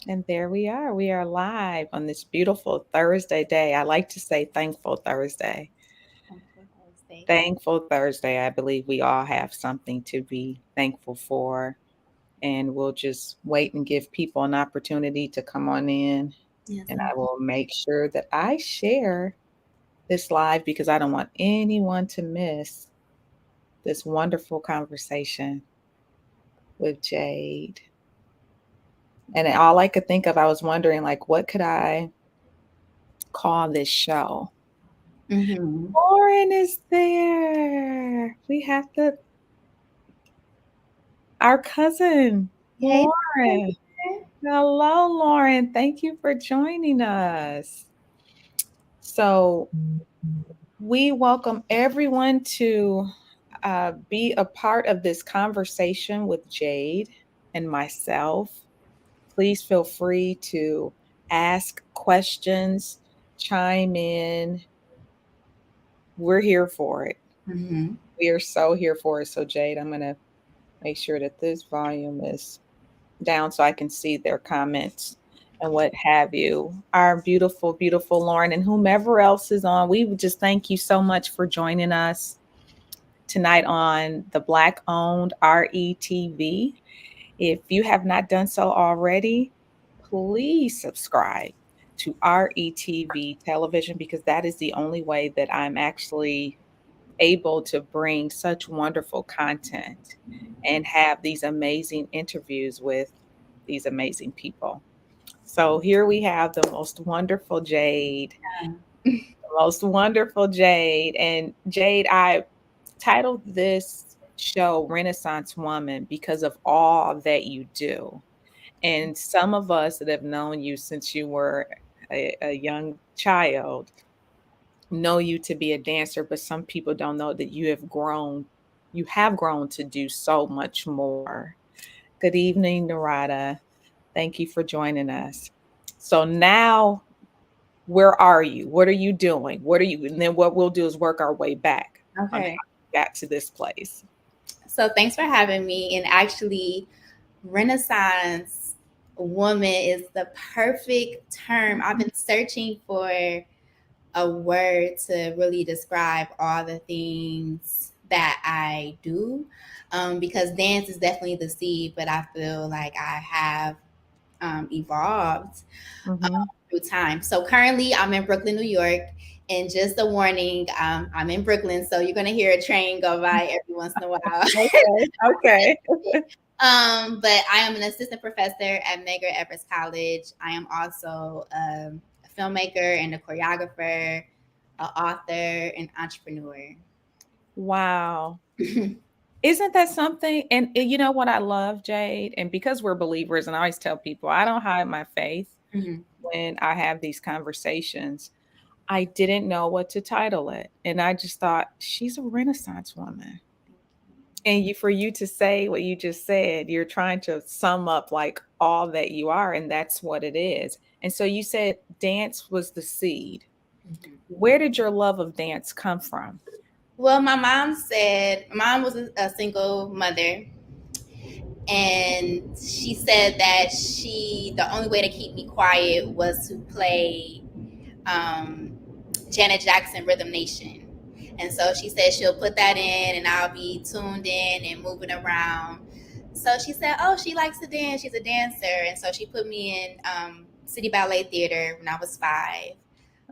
And there we are. We are live on this beautiful Thursday day. I like to say thankful Thursday. Thankful Thursday. Thankful Thursday. I believe we all have something to be thankful for. And we'll just wait and give people an opportunity to come on in. Yes, And ma'am. I will make sure that I share this live because I don't want anyone to miss this wonderful conversation with Jade. And all I could think of, I was wondering, like, what could I call this show? Mm-hmm. Lauren is there. We have our cousin, Hey. Lauren. Hello, Lauren. Thank you for joining us. So, we welcome everyone to be a part of this conversation with Jade and myself. Please feel free to ask questions, chime in. We're here for it. Mm-hmm. We are so here for it. So, Jade, I'm going to make sure that this volume is down so I can see their comments and what have you. Our beautiful, beautiful Lauren and whomever else is on, we would just thank you so much for joining us tonight on the Black owned RETV. If you have not done so already, please subscribe to RETV television because that is the only way that I'm actually able to bring such wonderful content and have these amazing interviews with these amazing people. So here we have the most wonderful Jade, the most wonderful Jade. And Jade, I titled this show Renaissance Woman because of all that you do. And some of us that have known you since you were a young child know you to be a dancer, but some people don't know that you have grown to do so much more. Good evening, Narada. Thank you for joining us. So now, where are you? What are you doing? What are you? And then what we'll do is work our way back on how Okay. we got to this place. So thanks for having me. And actually, Renaissance woman is the perfect term. I've been searching for a word to really describe all the things that I do. Because dance is definitely the seed, but I feel like I have evolved Mm-hmm. through time. So currently, I'm in Brooklyn, New York. And just a warning, I'm in Brooklyn, so you're gonna hear a train go by every once in a while. Okay. Okay. But I am an assistant professor at Medgar Evers College. I am also a filmmaker and a choreographer, an author, and entrepreneur. Wow. Isn't that something? And you know what I love, Jade? And because we're believers, and I always tell people, I don't hide my faith Mhm. when I have these conversations. I didn't know what to title it. And I just thought, she's a Renaissance woman. And for you to say what you just said, you're trying to sum up like all that you are, and that's what it is. And so you said dance was the seed. Where did your love of dance come from? Well, my mom was a single mother, and she said that the only way to keep me quiet was to play um, Janet Jackson Rhythm Nation. And so she said she'll put that in and I'll be tuned in and moving around. So she said, oh, she likes to dance. She's a dancer. And so she put me in City Ballet Theater when I was 5.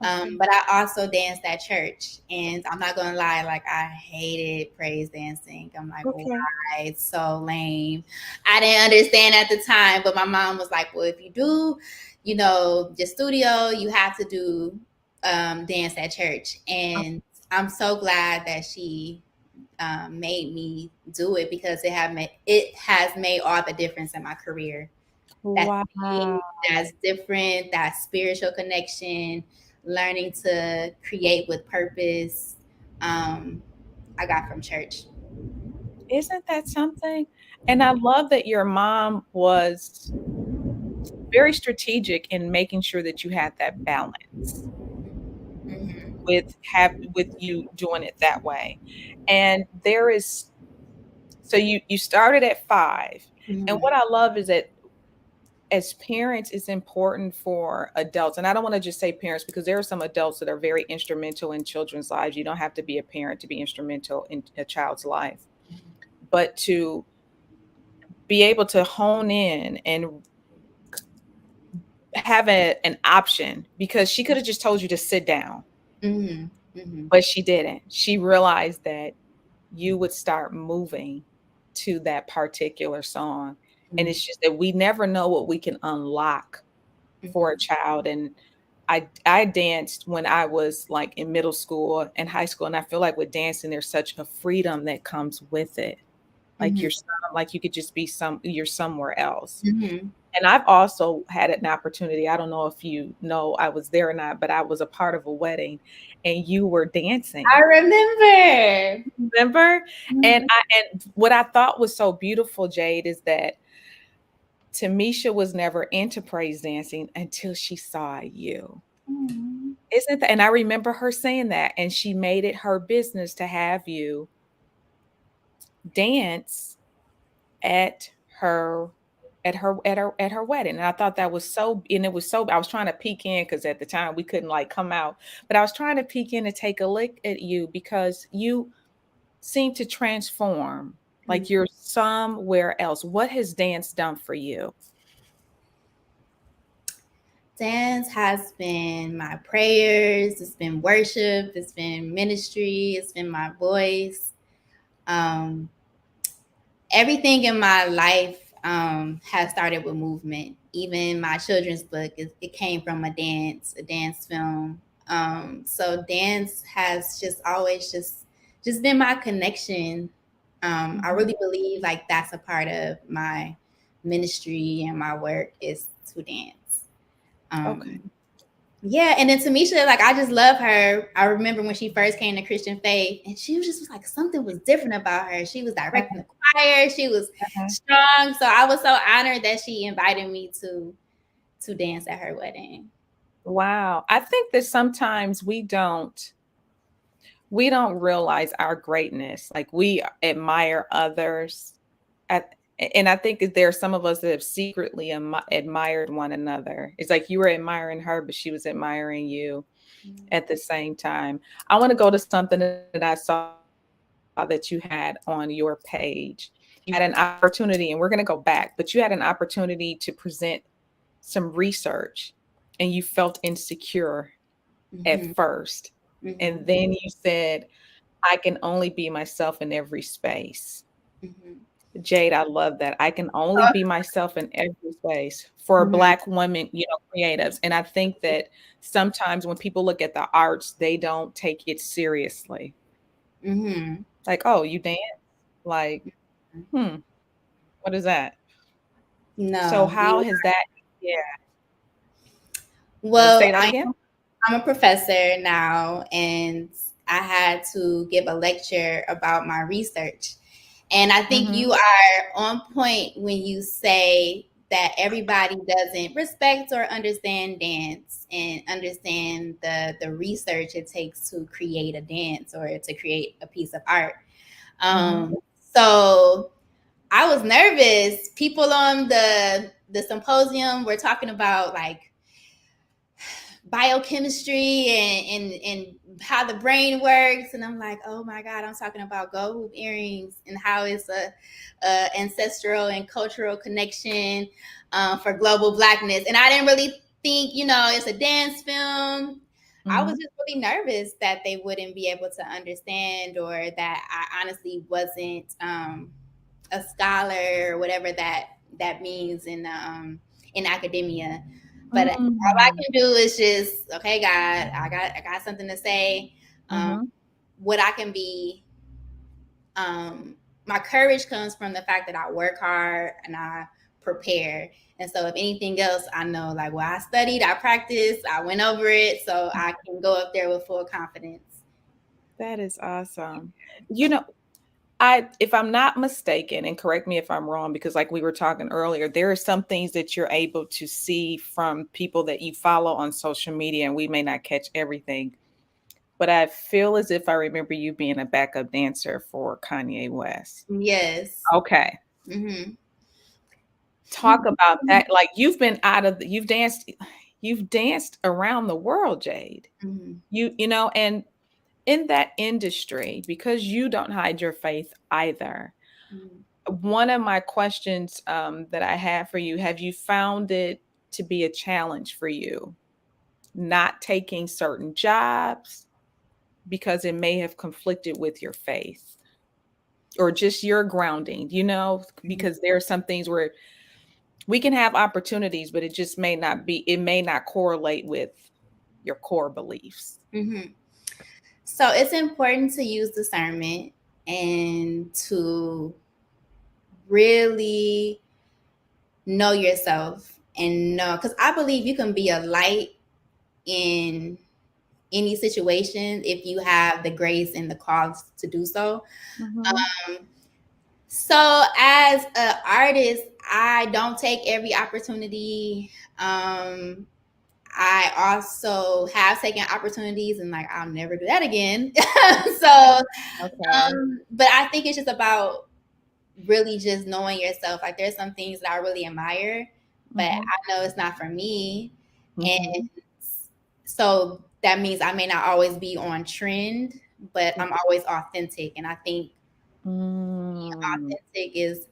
Okay. But I also danced at church. And I'm not going to lie, like, I hated praise dancing. I'm like, Okay. why? It's so lame. I didn't understand at the time. But my mom was like, well, if you do, the studio, you have to do dance at church. And I'm so glad that she made me do it because it has made all the difference in my career. That Wow. thing that's different, that spiritual connection, learning to create with purpose. Um, I got from church. Isn't that something? And I love that your mom was very strategic in making sure that you had that balance Hmm. with you doing it that way. And there is so you started at 5. And Hmm. what I love is that as parents, it's important for adults, and I don't want to just say parents because there are some adults that are very instrumental in children's lives. You don't have to be a parent to be instrumental in a child's life, but to be able to hone in and have an option, because she could have just told you to sit down, Mhm. Mhm. but she didn't. She realized that you would start moving to that particular song. And Mhm. it's just that we never know what we can unlock for a Mhm. child. And I danced when I was like in middle school and high school, and I feel like with dancing there's such a freedom that comes with it. Like Mhm. like you could just be you're somewhere else. Mhm. And I've also had an opportunity. I don't know if you know I was there or not, but I was a part of a wedding and you were I dancing. remember. Remember? And Mhm. what I thought was so beautiful, Jade, is that Tamisha was never into praise dancing until she saw you. Mhm. Isn't that? And I remember her saying that, and she made it her business to have you dance at her at her wedding. And I thought that was so, and it was so, I was trying to peek in because at the time we couldn't like come out, but I was trying to peek in and take a look at you because you seem to transform like you're somewhere else. What has dance done for you? Dance has been my prayers, it's been worship, it's been ministry, it's been my voice. Um, Everything in my life has started with movement. Even my children's book, it came from a dance film. So dance has just always just been my connection. I Mhm. really believe like that's a part of my ministry and my work is to dance. Okay. Um, yeah, and then Tamisha, like I just love her. I remember when she first came to Christian faith, and she was just like something was different about her. She was directing the choir, she was Uh-huh. strong. So I was so honored that she invited me to dance at her wedding. Wow. I think that sometimes we don't realize our greatness. Like we admire others. At, and I think that there are some of us that have secretly admired one another. It's like you were admiring her, but she was admiring you at the same time. I want to go to something that I saw that you had on your page. You had an opportunity, and we're going to go back, but you had an opportunity to present some research and you felt insecure Mm-hmm. at first. Mm-hmm. And then you said, I can only be myself in every space. Mm-hmm. Jade, I love that. I can only be myself in every space for Mm-hmm. Black women, creatives. And I think that sometimes when people look at the arts, they don't take it seriously. Mm-hmm. Like, oh, you dance? Like, hmm, what is that? So No, how has that, yeah, well, say that again? I'm a professor now, and I had to give a lecture about my research. And I think you Mm-hmm. are on point when you say that everybody doesn't respect or understand dance and understand the research it takes to create a dance or to create a piece of art. Mm-hmm. So I was nervous. People on the symposium were talking about like biochemistry and how the brain works, and I'm like, oh my god, I'm talking about gold hoop earrings and how it's a ancestral and cultural connection for global blackness. And I didn't really think, it's a dance film. I was Mm-hmm. just really nervous that they wouldn't be able to understand, or that I honestly wasn't a scholar or whatever that means in academia. But all I Mm-hmm. can do is just, okay, God, I got something to say. Um, Mm-hmm. what I can be, my courage comes from the fact that I work hard and I prepare. And so, if anything else, I know like, well, I studied, I practiced, I went over it, so I can go up there with full confidence. That is awesome. You know, I if I'm not mistaken, and correct me if I'm wrong, because like we were talking earlier, there are some things that you're able to see from people that you follow on social media, and we may not catch everything. But I feel as if I remember you being a backup dancer for Kanye West. Yes. Okay. Mm-hmm. talk about that. Like you've been out of the, you've danced around the world, Jade. Mhm. You know, and in that industry, because you don't hide your faith either. Mhm. One of my questions that I have for you, have you found it to be a challenge for you not taking certain jobs because it may have conflicted with your faith or just your grounding, you know, Mhm. because there are some things where we can have opportunities, but it just may not be, it may not correlate with your core beliefs. Mhm. So it's important to use discernment and to really know yourself and know, because I believe you can be a light in any situation if you have the grace and the cause to do so. Mhm. Um, so as an artist, I don't take every opportunity. I also have taken opportunities and like I'll never do that again. So, Okay. but I think it's just about really just knowing yourself. Like there's some things that I really admire, but Mhm. I know it's not for me. And Mhm. so that means I may not always be on trend, but I'm always authentic. And I think Mm. authentic is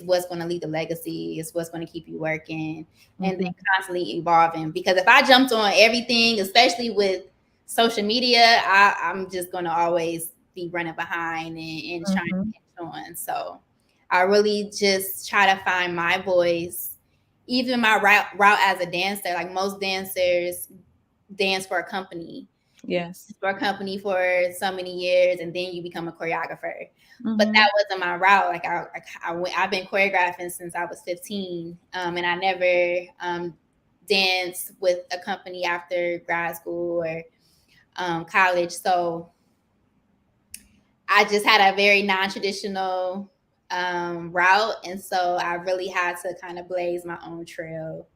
what's going to leave the legacy, is what's going to keep you working and then Mhm. constantly evolving. Because if I jumped on everything, especially with social media, I'm just going to always be running behind and trying Mhm. to catch on. So I really just try to find my voice. Even my route as a dancer, like most dancers dance for a company. You Yes. dance for a company for so many years, and then you become a choreographer. But Mhm. that wasn't my route. Like I've been choreographing since I was 15, and I never danced with a company after grad school or college. So I just had a very non-traditional route, and so I really had to kind of blaze my own trail.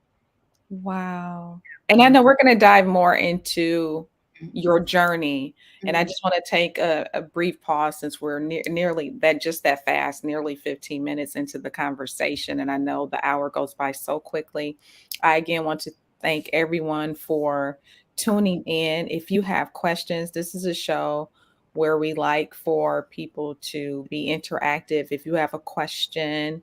Wow. And I know we're gonna dive more into your journey, and I Mhm. just wanna take a brief pause since we're nearly that just that fast, nearly 15 minutes into the conversation, and I know the hour goes by so quickly. I again want to thank everyone for tuning in. If you have questions, this is a show where we like for people to be interactive. If you have a question,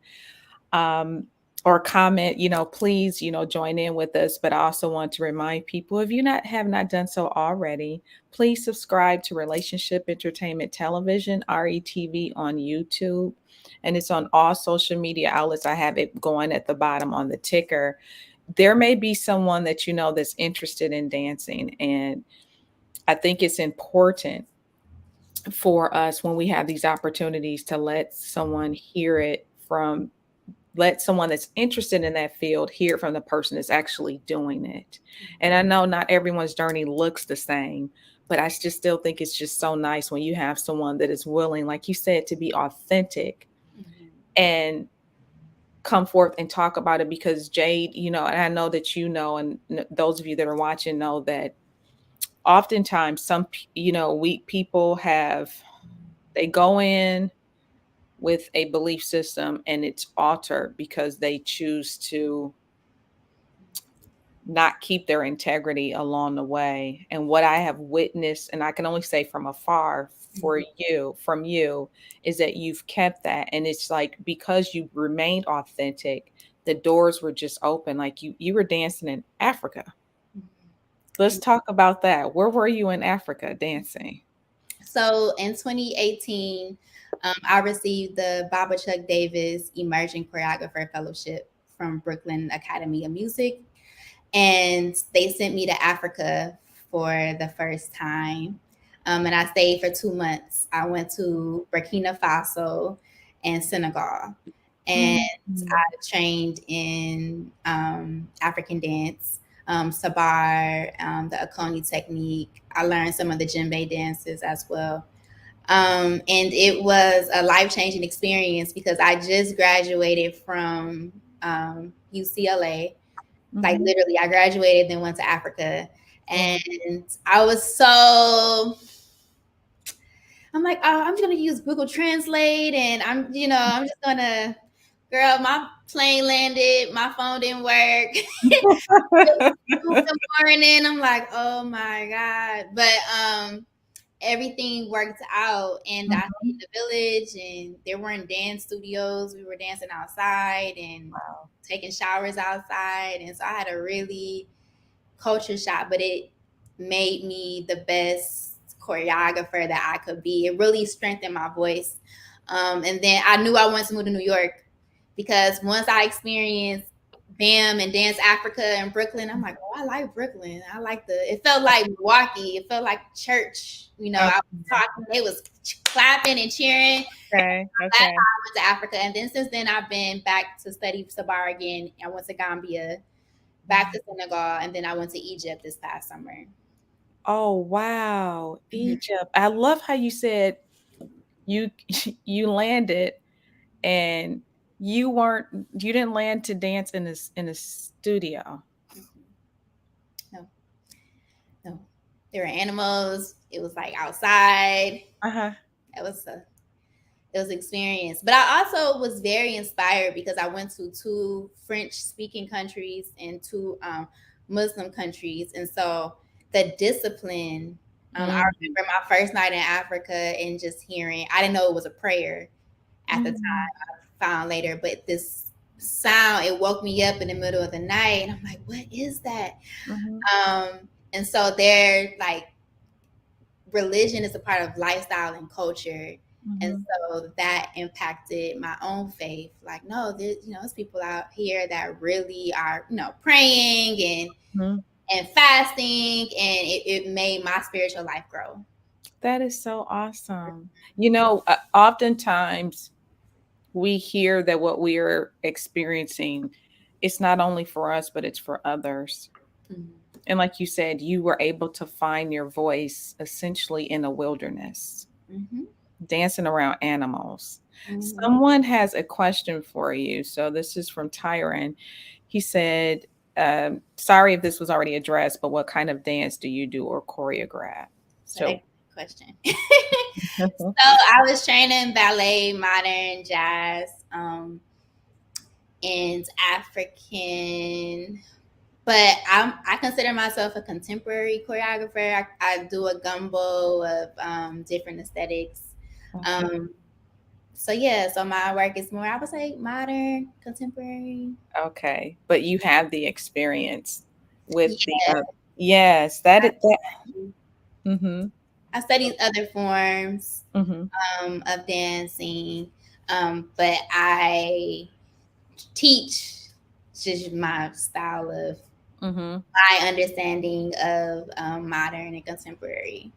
um, or comment, you know, please, you know, join in with us. But I also want to remind people, if you not have not done so already, please subscribe to Relationship Entertainment Television, RETV, on YouTube. And it's on all social media outlets. I have it going at the bottom on the ticker. There may be someone that you know that's interested in dancing. And I think it's important for us when we have these opportunities to let someone hear it from let someone that's interested in that field hear from the person that's actually doing it. And I know not everyone's journey looks the same, but I just still think it's just so nice when you have someone that is willing, like you said, to be authentic and come forth and talk about it. Because Jade, you know, and I know that you know, and those of you that are watching know that oftentimes you know, we people have, they go in with a belief system and it's altered because they choose to not keep their integrity along the way. And what I have witnessed, and I can only say from afar for you, from you, is that you've kept that. And it's like because you remained authentic, the doors were just open. Like you were dancing in Africa. Let's talk about that. Where were you in Africa dancing? So in 2018, I received the Baba Chuck Davis Emerging Choreographer Fellowship from Brooklyn Academy of Music. And they sent me to Africa for the first time. And I stayed for 2 months. I went to Burkina Faso and Senegal. And Mhm. I trained in African dance, Sabar, the Akoni technique. I learned some of the djembe dances as well. And it was a life changing experience because I just graduated from UCLA. Like Mhm. literally, I graduated, then went to Africa. And I was so, I'm like, oh, I'm just gonna use Google Translate, and I'm just gonna Girl, my plane landed, my phone didn't work. It was 2 in the morning. I'm like, oh my God. But everything worked out, and I stayed in Mhm. the village, and there weren't dance studios. We were dancing outside and Wow. taking showers outside. And so I had a really culture shock, but it made me the best choreographer that I could be. It really strengthened my voice. And then I knew I wanted to move to New York because once I experienced BAM and Dance Africa and Brooklyn, I'm like, oh, I like Brooklyn. I like it felt like Milwaukee. It felt like church. You know, I was Okay. talking, they was clapping and cheering. Okay. Last time Okay. I went to Africa. And then since then, I've been back to study Sabar again. I went to Gambia, back to Senegal, and then I went to Egypt this past summer. Oh, wow. Mhm. Egypt. I love how you said you you landed and you didn't land to dance in a studio. No, no. There were animals. It was like outside. Uh-huh. It was it was experience. But I also was very inspired because I went to two French speaking countries and two Muslim countries. And so the discipline, I Mhm. remember my first night in Africa and just hearing, I didn't know it was a prayer at the time. Mhm. I found later, but this sound, it woke me up in the middle of the night. And I'm like, what is that? Mhm. And so they're like, religion is a part of lifestyle and culture. And Mhm. so that impacted my own faith. Like, no, there's people out here that really are, praying Mhm. and fasting, and it made my spiritual life grow. That is so awesome. Oftentimes we hear that what we are experiencing, it's not only for us, but it's for others. Mhm. And like you said, you were able to find your voice essentially in a wilderness, Mhm. dancing around animals. Mhm. Someone has a question for you. So this is from Tyron. He said, sorry if this was already addressed, but what kind of dance do you do or choreograph? So that So, question. So I was training ballet, modern, jazz, and African. But I consider myself a contemporary choreographer. I do a gumbo of different aesthetics. okay. Um, so yeah, so my work is more, I would say, modern, contemporary. Okay, but you have the experience with the Yeah, yes, I, that mhm, I studied other forms mhm, of dancing, but I teach just my style of mhm. my understanding of modern and contemporary.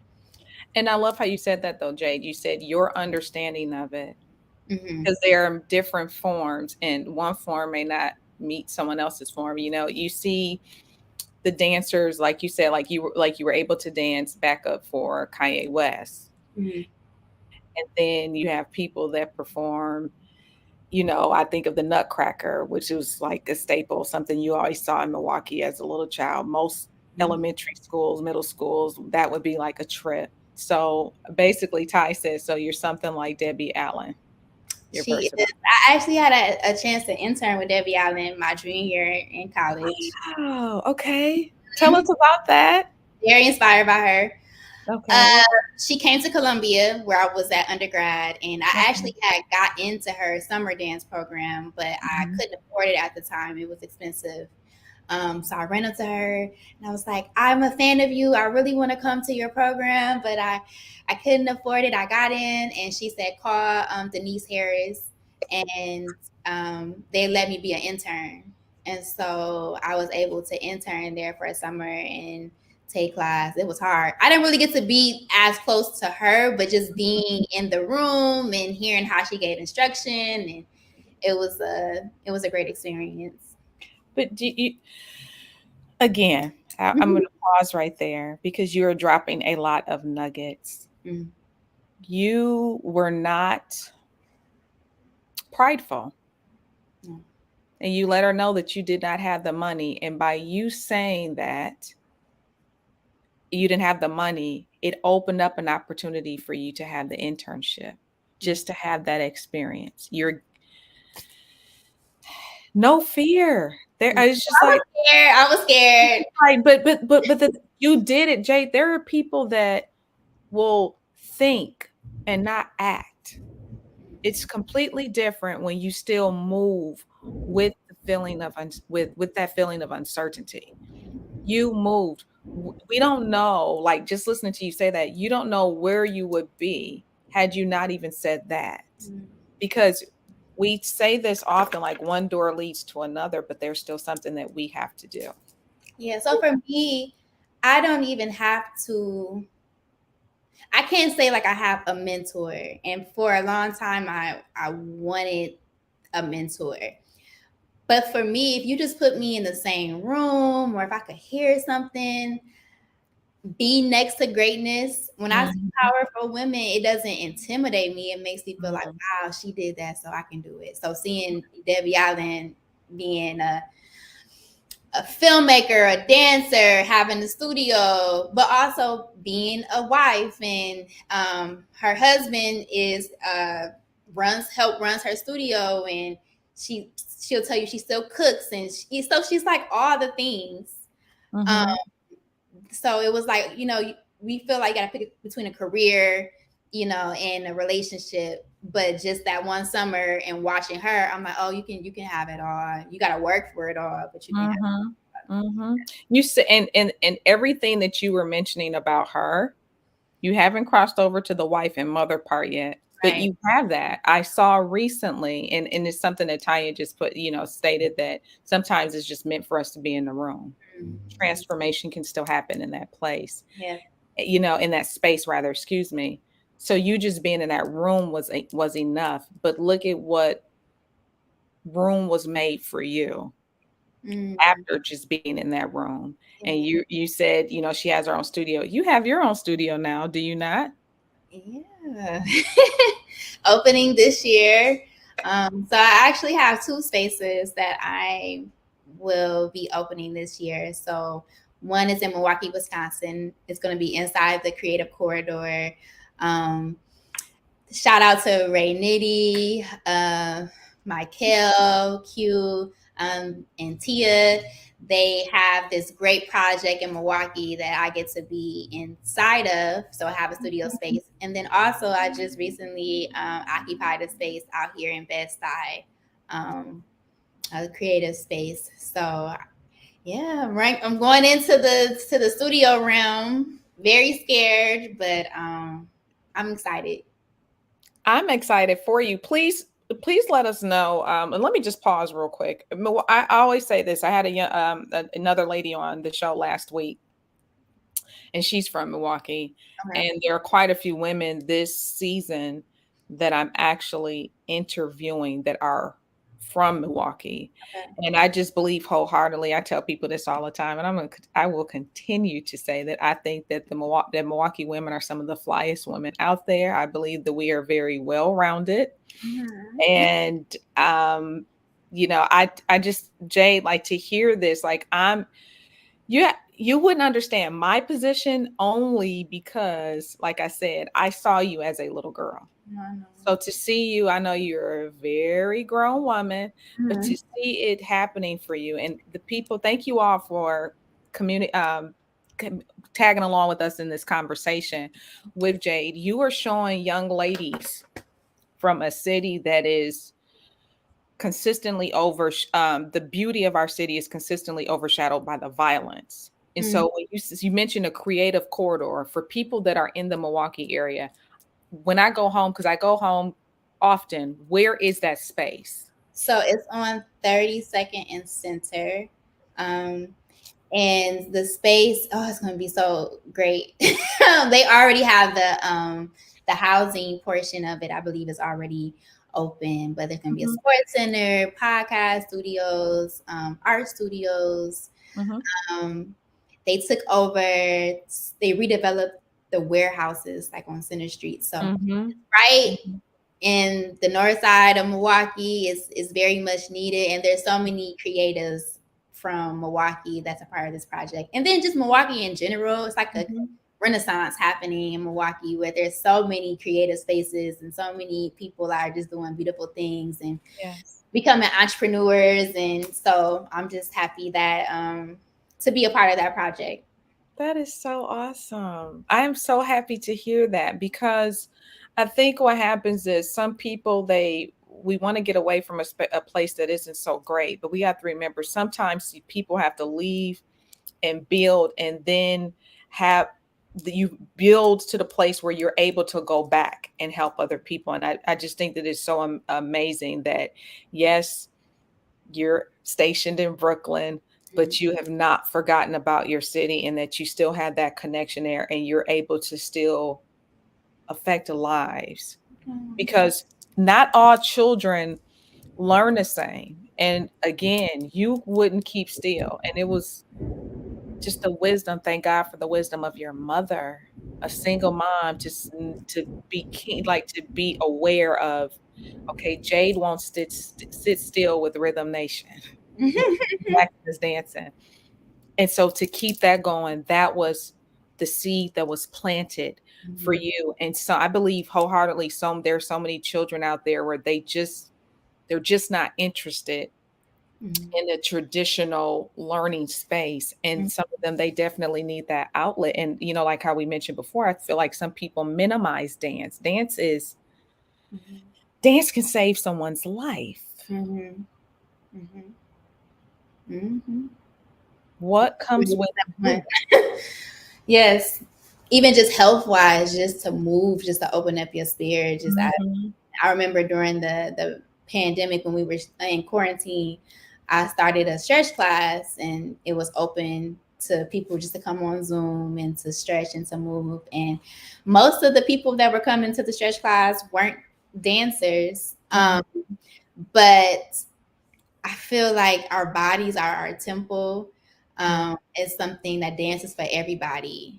And I love how you said that though, Jade. You said your understanding of it, Hmm. because there are different forms, and one form may not meet someone else's form. You see the dancers, like you said, like you were able to dance backup for Kanye West, Hmm. and then you have people that perform. I think of the Nutcracker, which was like a staple, something you always saw in Milwaukee as a little child. Most elementary schools, middle schools, that would be like a trip. So basically, Ty says, so you're something like Debbie Allen. You're She versatile. is. I actually had a chance to intern with Debbie Allen my junior year in college. Oh, okay. Tell us about that. Very inspired by her. Okay. Uh, she came to Columbia where I was at undergrad, and I Okay. actually had got into her summer dance program, but I Mhm. couldn't afford it at the time. It was expensive. So I ran up to her and I was like, I'm a fan of you. I really want to come to your program, but I couldn't afford it. I got in, and she said, call Denise Harris, and they let me be an intern. And so I was able to intern there for a summer and take class. It was hard. I didn't really get to be as close to her, but just being in the room and hearing how she gave instruction, and it was a great experience. But again, I'm going Mhm. to pause right there because you're dropping a lot of nuggets. Mhm. You were not prideful, Yeah. and you let her know that you did not have the money. And by you saying that you didn't have the money, it opened up an opportunity for you to have the internship, Mhm. just to have that experience. No fear. There, I was just I was like, scared. I was scared. right, you did it, Jay. There are people that will think and not act. It's completely different when you still move with the feeling of with that feeling of uncertainty. You moved. We don't know, like just listening to you say that, you don't know where you would be had you not even said that. Because we say this often, like one door leads to another, but there's still something that we have to do. Yeah. So for me, I don't even have to. I can't say like I have a mentor, and for a long time, I wanted a mentor. But for me, if you just put me in the same room, or if I could hear something, be next to greatness. When I see Mhm, powerful women, it doesn't intimidate me. It makes me feel like, mhm, wow, she did that, so I can do it. So seeing Debbie Allen being a filmmaker, a dancer, having a studio, but also being a wife, and her husband is runs her studio, and she'll tell you she still cooks, and so she's like all the things. Um, mhm. so it was like, we feel like you gotta pick between a career, and a relationship. But just that one summer and watching her, I'm like, oh, you can have it all. You gotta work for it all, but you can have Mhm. Mhm. You said, and everything that you were mentioning about her, you haven't crossed over to the wife and mother part yet, it. but Right. you have that. I saw recently, and it's something that Tanya just put, stated that sometimes it's just meant for us to be in the room. Mm-hmm. Transformation can still happen in that place, Yeah. in that space rather, excuse me. So you just being in that room was enough. But look at what room was made for you Mm, after just being in that room. And yeah. you said, she has her own studio. You have your own studio now, do you not? Yeah. Opening this year. So I actually have two spaces that I will be opening this year. So one is in Milwaukee, Wisconsin. It's going to be inside the creative corridor. Um, Shout out to Ray Nitty, Michael, Q, and Tia. They have this great project in Milwaukee that I get to be inside of. So I have a studio space. And then also, I just recently occupied a space out here in Bed-Stuy, um, a creative space. So yeah, right. I'm going into the studio realm. Very scared, but I'm excited. I'm excited for you. Please let us know. And let me just pause real quick. I always say this. I had another lady on the show last week, and she's from Milwaukee. Okay. And there are quite a few women this season that I'm actually interviewing that are from Milwaukee. Okay. And I just believe wholeheartedly. I tell people this all the time, and I will continue to say that I think that that Milwaukee women are some of the flyest women out there. I believe that we are very well rounded, Mhm. and I just, Jade, like to hear this, like you wouldn't understand my position only because, like I said, I saw you as a little girl. No, no. So to see you, I know you're a very grown woman, but Mhm. to see it happening for you and the people, thank you all for community tagging along with us in this conversation with Jade. You are showing young ladies from a city that is consistently the beauty of our city is consistently overshadowed by the violence. And Mhm. so when you mentioned a creative corridor for people that are in the Milwaukee area, when I go home, because I go home often, where is that space? So it's on 32nd and Center. Um, and the space, oh, it's gonna be so great. They already have the housing portion of it, I believe, is already open, but there's gonna be a Mhm, sports center, podcast studios, art studios. mhm, Um, they took over, they redeveloped the warehouses like on Center Street. So mhm, right mhm, in the north side of Milwaukee is very much needed, and there's so many creatives from Milwaukee that's a part of this project. And then just Milwaukee in general, it's like a mhm. renaissance happening in Milwaukee where there's so many creative spaces and so many people are just doing beautiful things. And Yes. becoming entrepreneurs. And so I'm just happy that to be a part of that project. That is so awesome. I am so happy to hear that because I think what happens is some people we want to get away from a place that isn't so great, but we have to remember sometimes people have to leave and build and then have you build to the place where you're able to go back and help other people. And I just think that it's so amazing that yes, you're stationed in Brooklyn, but you have not forgotten about your city and that you still have that connection there and you're able to still affect lives because not all children learn the same. And again, you wouldn't keep still. And it was just the wisdom. Thank God for the wisdom of your mother, a single mom, just to be keen, like to be aware of, okay, Jade won't sit still with Rhythm Nation. Jackson is dancing. And so to keep that going, that was the seed that was planted for you. And so I believe wholeheartedly there's so many children out there where they're just not interested in the traditional learning space. And some of them, they definitely need that outlet. And like how we mentioned before, I feel like some people minimize dance. Dance can save someone's life. What comes with movement? Yes, even just health wise, just to move, just to open up your spirit. Just I remember during the pandemic when we were in quarantine, I started a stretch class and it was open to people just to come on Zoom and to stretch and to move. And most of the people that were coming to the stretch class weren't dancers, but I feel like our bodies are our temple. It's something that dances for everybody.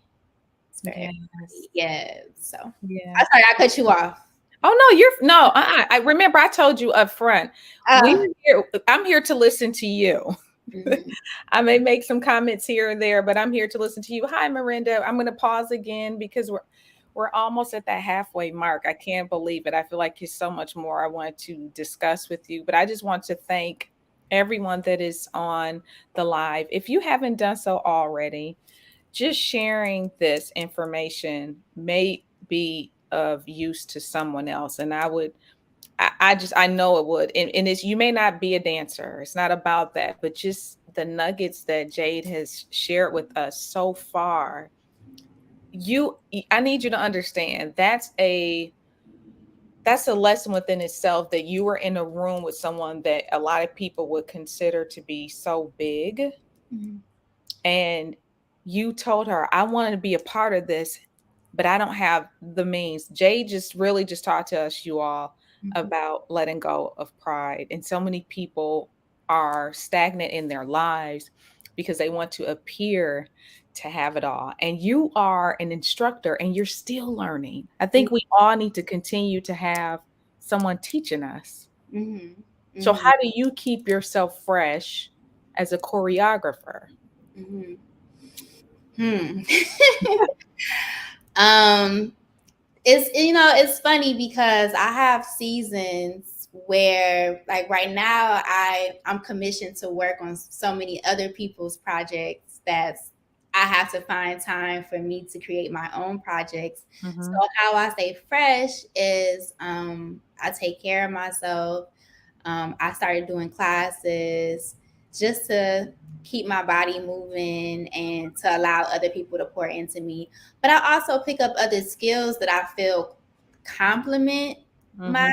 It's for everybody. Yeah. So Yeah. I'm sorry, I cut you off. Oh no, I remember I told you up front. I'm here to listen to you. I may make some comments here and there, but I'm here to listen to you. Hi, Miranda. I'm going to pause again because we're almost at that halfway mark. I can't believe it. I feel like there's so much more I want to discuss with you, but I just want to thank everyone that is on the live. If you haven't done so already, just sharing this information may be of use to someone else. And I know it would. And it's, you may not be a dancer. It's not about that, but just the nuggets that Jade has shared with us so far. I need you to understand that's a lesson within itself that you were in a room with someone that a lot of people would consider to be so big. And you told her, I wanted to be a part of this, but I don't have the means. Jay just really just talked to us, you all, about letting go of pride. And so many people are stagnant in their lives because they want to appear to have it all. And you are an instructor and you're still learning. I think we all need to continue to have someone teaching us. So how do you keep yourself fresh as a choreographer? It's it's funny because I have seasons where like right now I'm commissioned to work on so many other people's projects that I have to find time for me to create my own projects. So how I stay fresh is I take care of myself. I started doing classes just to keep my body moving and to allow other people to pour into me. But I also pick up other skills that I feel complement my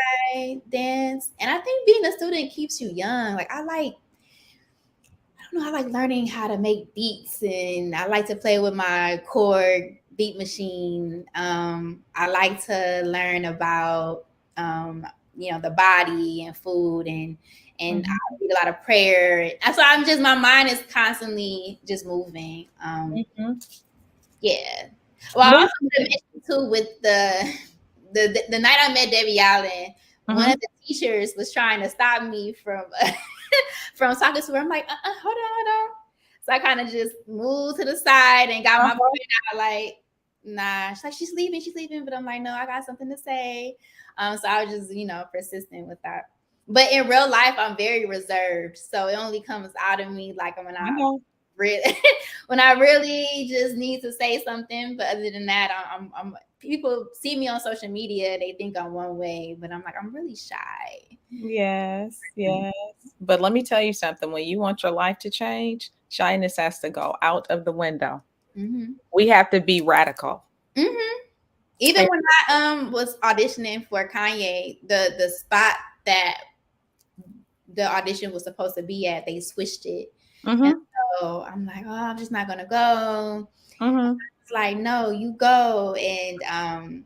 dance. And I think being a student keeps you young. Like I like learning how to make beats and I like to play with my chord beat machine. I like to learn about the body and food and I read a lot of prayer. And so my mind is constantly just moving. Yeah. Well, I also mentioned too with the night I met Debbie Allen, one of the teachers was trying to stop me from from talking to her. I'm like, hold on. So I kind of just moved to the side and got my phone out like, nah. She's like, she's leaving. But I'm like, no, I got something to say. So I was just, persistent with that. But in real life, I'm very reserved, so it only comes out of me like when I I know. really when I really just need to say something. But other than that, I'm people see me on social media, they think I'm one way, but I'm like, I'm really shy. Yes, yes. But let me tell you something. When you want your life to change, shyness has to go out of the window. Hmm. We have to be radical. Hmm. Even And when I was auditioning for Kanye, the spot that the audition was supposed to be at, they switched it. And mhm, so I'm like, oh, I'm just not gonna go. mhm, It's like, no, you go. And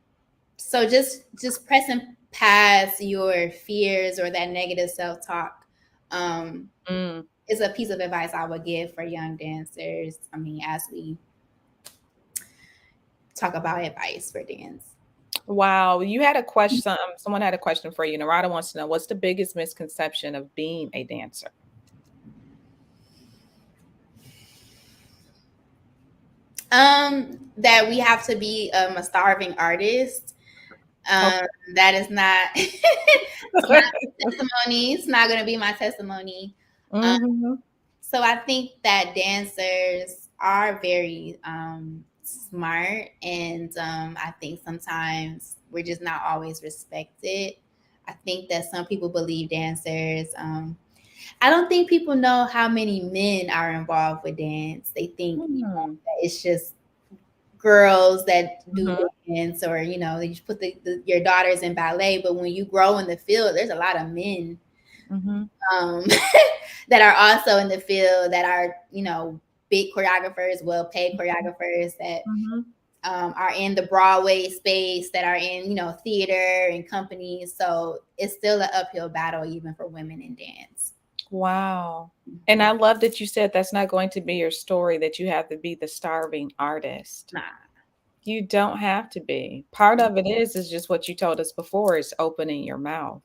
so just pressing past your fears or that negative self-talk um mm. is a piece of advice I would give for young dancers. I mean, as we talk about advice for dance. Wow, you had a question, someone had a question for you. Narada wants to know, what's the biggest misconception of being a dancer? That we have to be a starving artist. Okay. um that is not it's not testimony. It's not going to be my testimony. um Mhm, So I think that dancers are very smart, and I think sometimes we're just not always respected. I think that some people believe dancers. I don't think people know how many men are involved with dance. They think mhm, that it's just girls that do mhm, dance, or they just put your daughters in ballet. But when you grow in the field, there's a lot of men mhm, um, that are also in the field, that are big choreographers, well paid choreographers, that mhm. are in the Broadway space, that are in theater and companies. So it's still an uphill battle even for women in dance. Wow. And I love that you said that's not going to be your story, that you have to be the starving artist. Nah. You don't have to be. Part of it is just what you told us before, is opening your mouth.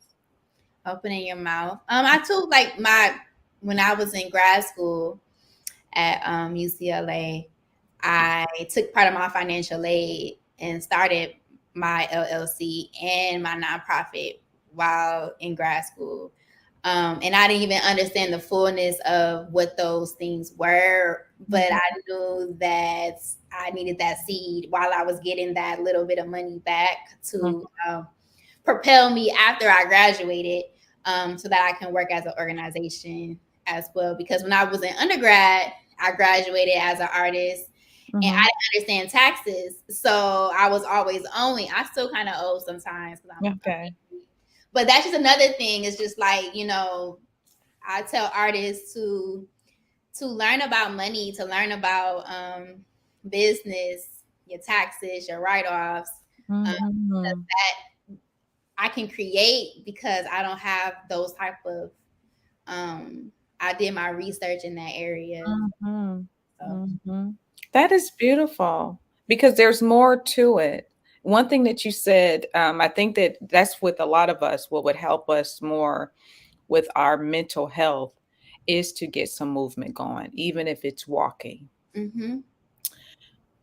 Opening your mouth. I took like my when I was in grad school at UCLA, I took part of my financial aid and started my LLC and my nonprofit while in grad school. And I didn't even understand the fullness of what those things were, but Mhm, I knew that I needed that seed while I was getting that little bit of money back mhm, to propel me after I graduated, so that I can work as an organization as well. Because when I was in undergrad, I graduated as an artist and mhm. I didn't understand taxes. So I was always owing. I still kind of owe sometimes because I'm Okay. married. But that's just another thing. It's just like, I tell artists to learn about money, to learn about business, your taxes, your write-offs. Um, Mhm, I can create because I don't have those type of I did my research in that area. mhm, So mhm. That is beautiful because there's more to it. One thing that you said, I think that that's with a lot of us, what would help us more with our mental health is to get some movement going, even if it's walking. mhm.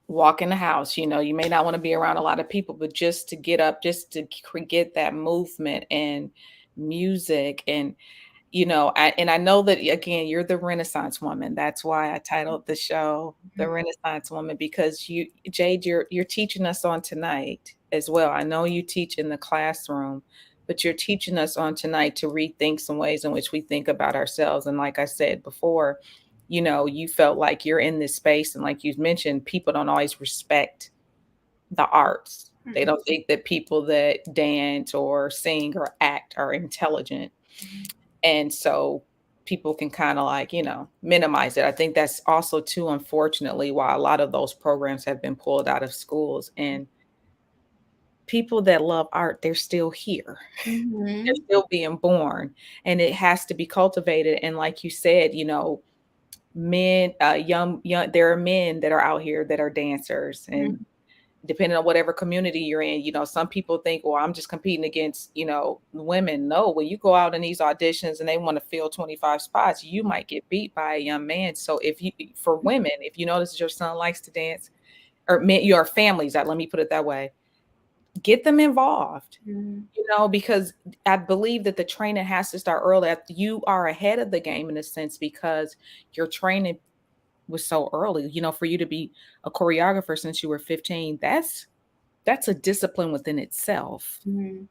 Walk in the house, you may not want to be around a lot of people, but just to get up, just to get that movement and music. And and I know that, again, you're the Renaissance woman. That's why I titled the show The Renaissance Woman, because Jade, you're teaching us on tonight as well. I know you teach in the classroom, but you're teaching us on tonight to rethink some ways in which we think about ourselves. And like I said before, you felt like you're in this space, and like you mentioned, people don't always respect the arts. They Mhm. don't think that people that dance or sing or act are intelligent, and so people can kind of like, minimize it. I think that's also too, unfortunately, why a lot of those programs have been pulled out of schools. And people that love art, they're still here. They're Mhm. still being born, and it has to be cultivated. And like you said, men, young, there are men that are out here that are dancers, Mhm. and depending on whatever community you're in, some people think, well, I'm just competing against, women. No, when you go out in these auditions and they want to fill 25 spots, you might get beat by a young man. So for women, if you notice your son likes to dance, or men, your families, let me put it that way, get them involved, Mm-hmm. because I believe that the training has to start early. You are ahead of the game in a sense because your training was so early. For you to be a choreographer since you were 15, that's a discipline within itself. Mm-hmm.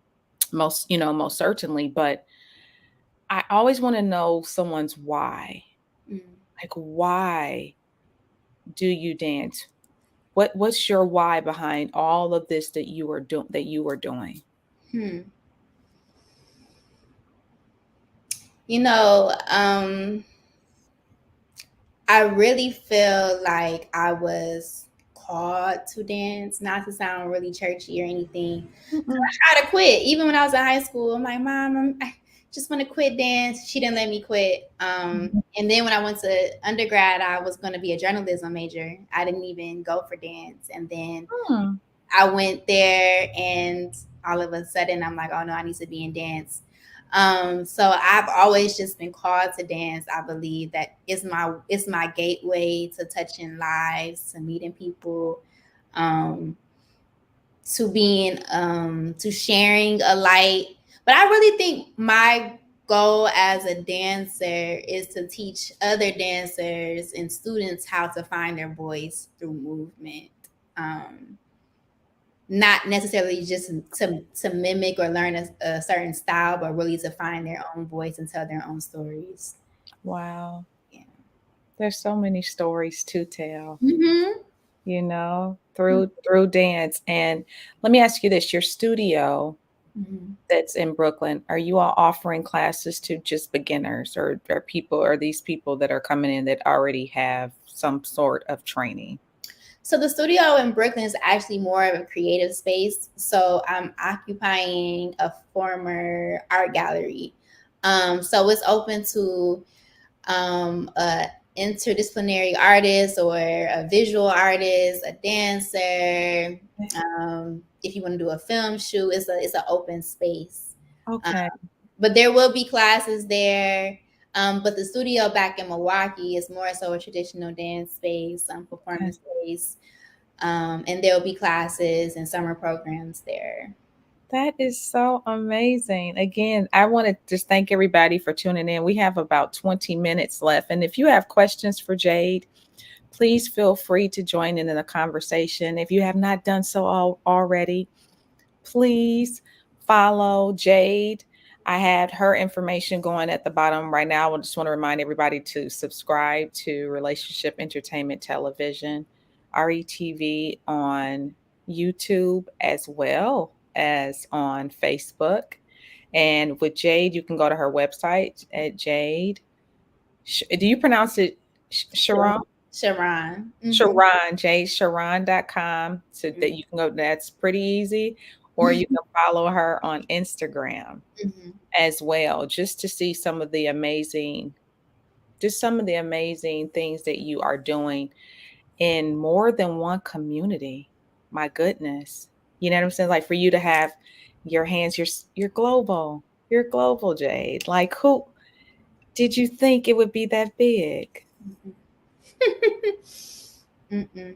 Most certainly. But I always want to know someone's why. Mm-hmm. Like, why do you dance? What's your why behind all of this that you are doing? Hmm. You know, I really feel like I was called to dance, not to sound really churchy or anything. Mm-mm. I tried to quit. Even when I was in high school, I'm like, Mom, I just want to quit dance. She didn't let me quit. And then when I went to undergrad, I was going to be a journalism major. I didn't even go for dance. And then Hmm. I went there, and all of a sudden, I'm like, oh no, I need to be in dance. So I've always just been called to dance. I believe that it's my gateway to touching lives, to meeting people, um, to being to sharing a light. But I really think my goal as a dancer is to teach other dancers and students how to find their voice through movement. Um, Not necessarily just to mimic or learn a certain style, but really to find their own voice and tell their own stories. Wow. Yeah. There's so many stories to tell, Mm-hmm. through dance. And let me ask you this, your studio Mm-hmm. that's in Brooklyn, are you all offering classes to just beginners, or are these people that are coming in that already have some sort of training? So the studio in Brooklyn is actually more of a creative space. So I'm occupying a former art gallery. So it's open to a interdisciplinary artist or a visual artist, a dancer. If you want to do a film shoot, it's an open space. Um, Okay. but there will be classes there. But the studio back in Milwaukee is more so a traditional dance space, Okay. performance space, and there will be classes and summer programs there. That is so amazing. Again, I want to just thank everybody for tuning in. We have about 20 minutes left. And if you have questions for Jade, please feel free to join in the conversation. If you have not done so already, please follow Jade. I had her information going at the bottom right now. I just want to remind everybody to subscribe to Relationship Entertainment Television, RETV, on YouTube as well as on Facebook. And with Jade, you can go to her website at Jade. Do you pronounce it Sharon? Sharon. Mm-hmm. Sharon, JadeSharon.com. So that you can go, that's pretty easy. Or you can follow her on Instagram Mm-hmm. as well, just to see some of the amazing things that you are doing in more than one community. My goodness. You know what I'm saying? Like, for you to have your hands, you're global. You're global, Jade. Like, who did you think it would be that big? Mm-mm.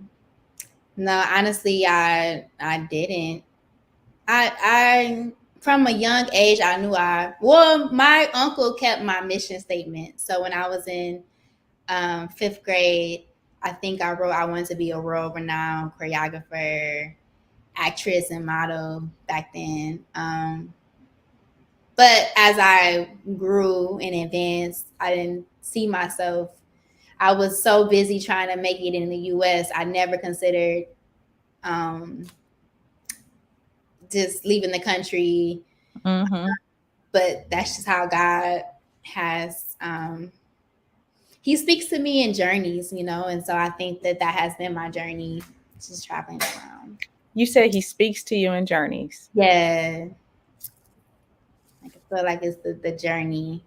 No, honestly, I didn't. I from a young age I knew my uncle kept my mission statement. So when I was in fifth grade, I think I wrote I wanted to be a world renowned choreographer, actress, and model back then. But as I grew and advanced, I didn't see myself. I was so busy trying to make it in the U.S. I never considered um, just leaving the country. Mm-hmm. But that's just how God has. He speaks to me in journeys, and so I think that has been my journey, just traveling around. You said he speaks to you in journeys. Yeah, like I feel like it's the journey.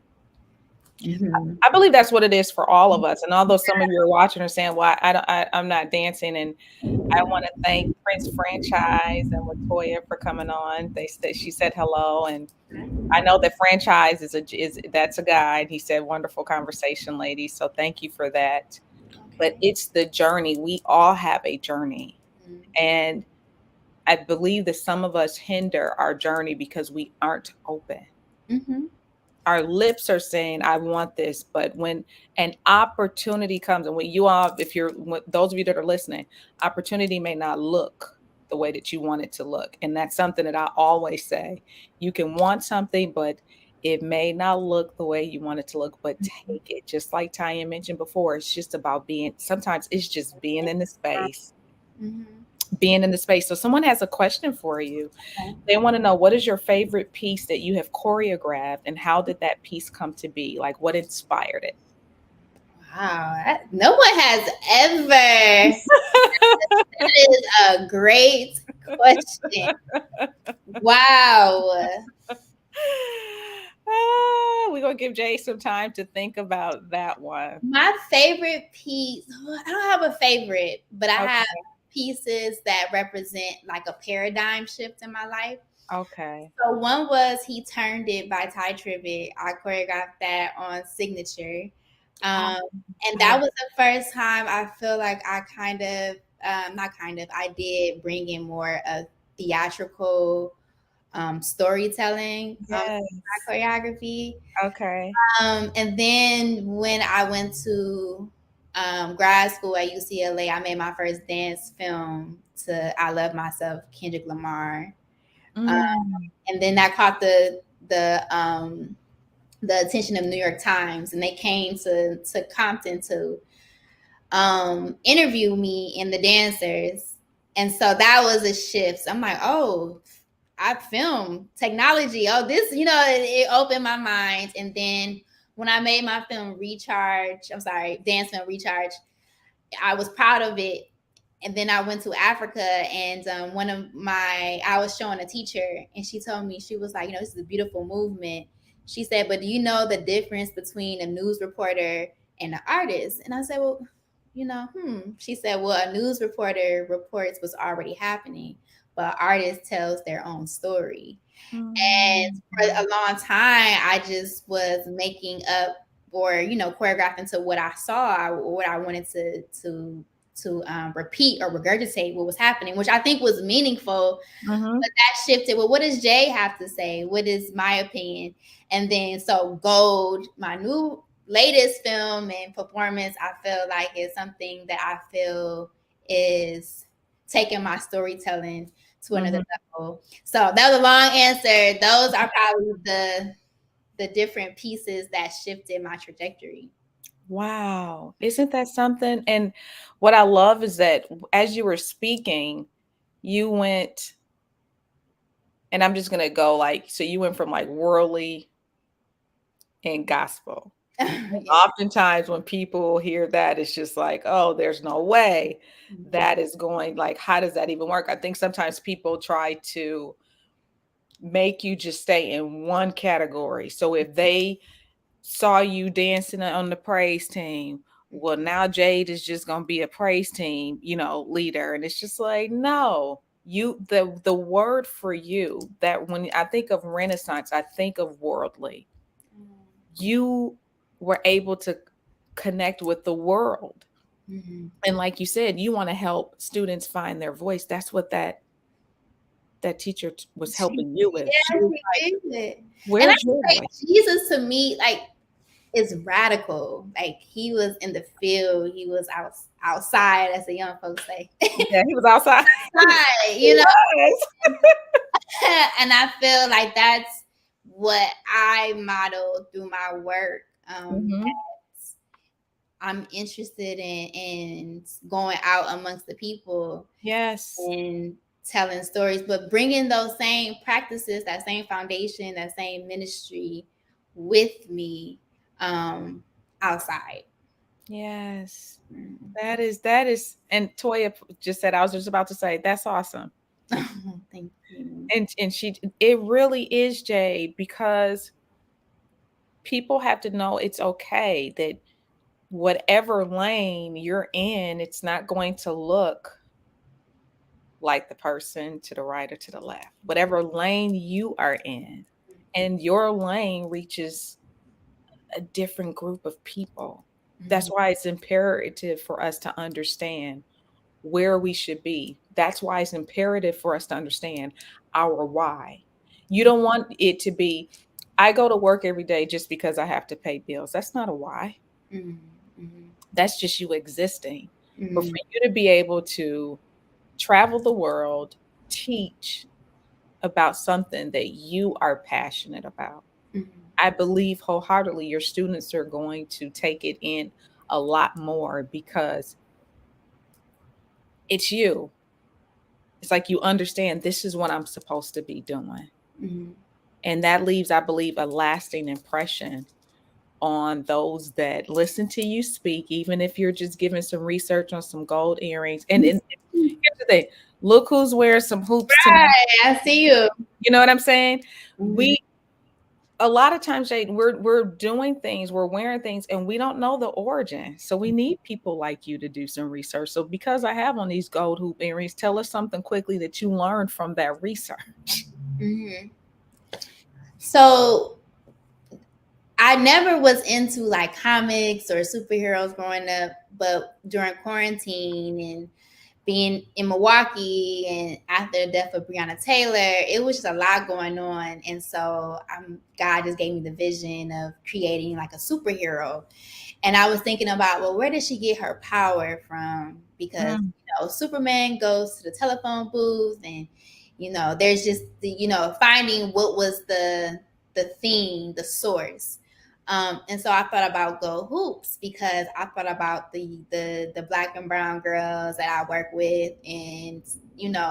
Mm-hmm. I believe that's what it is for all of us. And although some of you are watching and saying, "Well, I don't, I'm not dancing," and I want to thank Prince Franchise and Latoya for coming on. She said hello, and I know that Franchise is that's a guy. He said, "Wonderful conversation, ladies." So thank you for that. But Okay. it's the journey. We all have a journey, Mm-hmm. and I believe that some of us hinder our journey because we aren't open. Mm-hmm. Our lips are saying, I want this, but when an opportunity comes, and when you all, if you're, those of you that are listening, opportunity may not look the way that you want it to look. And that's something that I always say. You can want something, but it may not look the way you want it to look, but take it. Just like Tanya mentioned before, it's just about being, sometimes it's just being in the space, Mm-hmm. being in the space. So someone has a question for you. Okay. They want to know, what is your favorite piece that you have choreographed and how did that piece come to be? Like, what inspired it? Wow, no one has ever. That is a great question. Wow. We're going to give Jay some time to think about that one. My favorite piece, I don't have a favorite, but I have Okay. pieces that represent like a paradigm shift in my life. Okay. So one was He Turned It by Ty Tribbett. I choreographed that on Signature. Oh, Um, and I, that was the first time I feel like I kind of, not kind of, I did bring in more of theatrical storytelling yes. my choreography. Okay. And then when I went to grad school at UCLA, I made my first dance film to I Love Myself, Kendrick Lamar. Um, Mm, and then that caught the attention of New York Times, and they came to Compton to interview me and the dancers, and so that was a shift. I'm like, oh, I film technology. Oh, this, it opened my mind. And then when I made my film Recharge, I'm sorry, dance film Recharge, I was proud of it. And then I went to Africa, and I was showing a teacher, and she told me, she was like, this is a beautiful movement. She said, but do you know the difference between a news reporter and an artist? And I said, well, She said, well, a news reporter reports what's already happening, but an artist tells their own story. And mm, for a long time, I just was making up or choreographing to what I saw or what I wanted to repeat or regurgitate what was happening, which I think was meaningful. mhm. But that shifted. Well, what does Jay have to say? What is my opinion? And then so Gold, my new latest film and performance, I feel like is something that I feel is taking my storytelling to another Mhm. level. So that was a long answer. Those are probably the different pieces that shifted my trajectory. Wow. Isn't that something? And what I love is that as you were speaking, you went, and I'm just going to go like, so you went from like worldly and gospel. Yeah. Oftentimes when people hear that, it's just like, oh, there's no way that is going, like, how does that even work? I think sometimes people try to make you just stay in one category. So if they saw you dancing on the praise team, well, now Jade is just going to be a praise team, leader. And it's just like, no, the word for you, that when I think of Renaissance, I think of worldly. You were able to connect with the world. Mhm. And like you said, you want to help students find their voice. That's what that teacher was She, helping you with. She was yeah, like, she did. And I where's your say voice? Jesus to me, like, is radical. Like he was in the field, he was outside, as the young folks say. Yeah, he was outside. Outside, He was. and I feel like that's what I model through my work. Mhm. I'm interested in going out amongst the people Yes. and telling stories, but bringing those same practices, that same foundation, that same ministry with me outside. Yes. Mm. That is, and Toya just said, I was just about to say, that's awesome. Thank you. And it really is, Jay, because people have to know it's okay that whatever lane you're in, it's not going to look like the person to the right or to the left. Whatever lane you are in, and your lane reaches a different group of people. That's Mhm. why it's imperative for us to understand where we should be. That's why it's imperative for us to understand our why. You don't want it to be, I go to work every day just because I have to pay bills. That's not a why. Mhm. Mhm. That's just you existing. But for Mhm. you to be able to travel the world, teach about something that you are passionate about, Mhm. I believe wholeheartedly your students are going to take it in a lot more because it's you. It's like you understand this is what I'm supposed to be doing. Mhm. And that leaves, I believe, a lasting impression on those that listen to you speak, even if you're just giving some research on some gold earrings. And here's the thing, look who's wearing some hoops tonight. Right, I see you. You know what I'm saying? Mhm. We a lot of times, Jade, we're doing things, we're wearing things, and we don't know the origin. So we need people like you to do some research. So because I have on these gold hoop earrings, tell us something quickly that you learned from that research. Mhm. So I never was into like comics or superheroes growing up, but during quarantine and being in Milwaukee and after the death of Breonna Taylor, it was just a lot going on. And so God just gave me the vision of creating like a superhero. And I was thinking about, well, where did she get her power from? Because, Mm, Superman goes to the telephone booth and, there's just finding what was the theme, the source. And so I thought about Go Hoops because I thought about the black and brown girls that I work with, and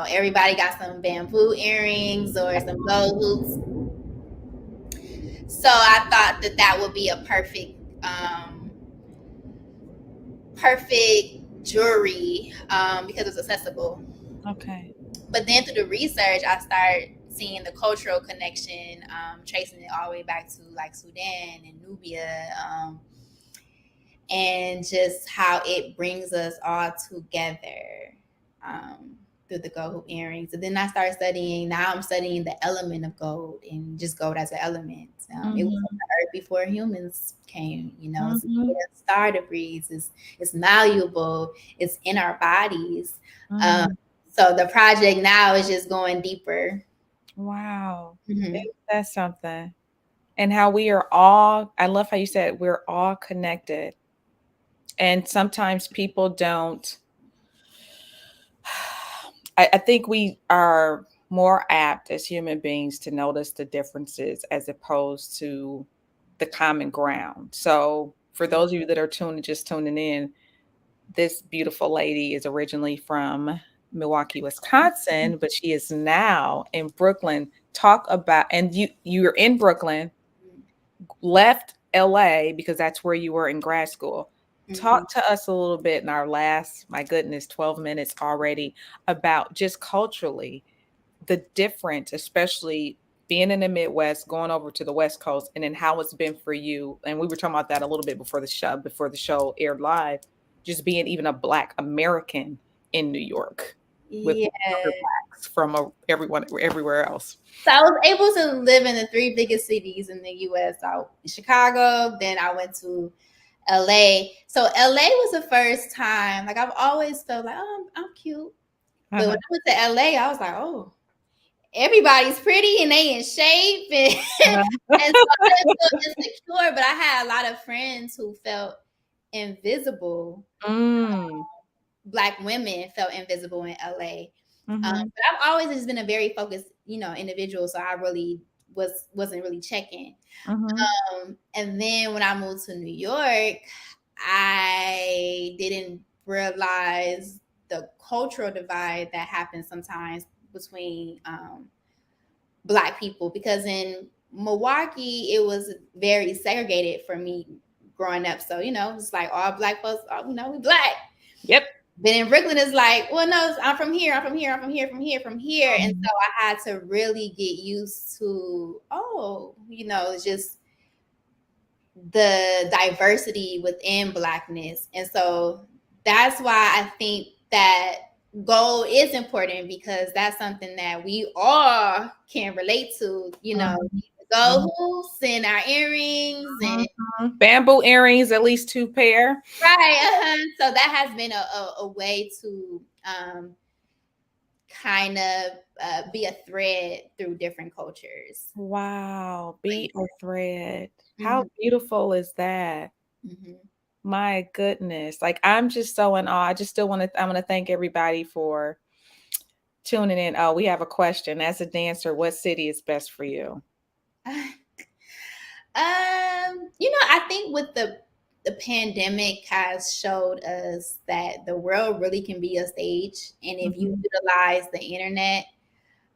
everybody got some bamboo earrings or some gold hoops. So I thought that would be a perfect jewelry because it's accessible. okay. But then through the research, I started seeing the cultural connection, tracing it all the way back to like Sudan and Nubia, and just how it brings us all together through the gold earrings. And then I started studying. Now I'm studying the element of gold and just gold as an element. It was on Mhm, the earth before humans came. It's mhm, a star debris. It's malleable. It's in our bodies. Um, mhm. so the project now is just going deeper. Wow. Mm-hmm. Isn't that something? And how we are all, I love how you said we're all connected. And sometimes people don't, I think we are more apt as human beings to notice the differences as opposed to the common ground. So for those of you that are just tuning in, this beautiful lady is originally from Milwaukee, Wisconsin, but she is now in Brooklyn. Talk about, and you're in Brooklyn, left LA because that's where you were in grad school. Mm-hmm. Talk to us a little bit in our last, my goodness, 12 minutes already about just culturally the difference, especially being in the Midwest, going over to the West Coast, and then how it's been for you. And we were talking about that a little bit before the show aired live, just being even a Black American in New York with Yeah. other Blacks from everyone everywhere else. So I was able to live in the three biggest cities in the U.S. So Chicago, then I went to LA. So LA was the first time. Like I've always felt like, oh, I'm cute. But when Uh-huh. I went to LA, I was like, oh, everybody's pretty and they in shape, and and so I didn't feel insecure. But I had a lot of friends who felt invisible. Mm. Black women felt invisible in LA. Mhm. But I've always just been a very focused, individual. So I really wasn't really checking. Mhm. And then when I moved to New York, I didn't realize the cultural divide that happens sometimes between Black people, because in Milwaukee it was very segregated for me growing up. So it's like all Black folks, we Black. Yep. But in Brooklyn, it's like, well, no, I'm from here, I'm from here, I'm from here, from here, from here. And Mhm. so I had to really get used to, just the diversity within Blackness. And so that's why I think that goal is important, because that's something that we all can relate to. Mhm. gold hoops and our earrings and bamboo earrings, at least 2 pair. right. So that has been a way to kind of be a thread through different cultures. Wow, be a thread. How Mhm, beautiful is that? mhm. My goodness. Like, I'm just so in awe. I just still I want to thank everybody for tuning in. Oh, we have a question. As a dancer, what city is best for you? I think with the pandemic has showed us that the world really can be a stage, and if you Mhm. utilize the internet.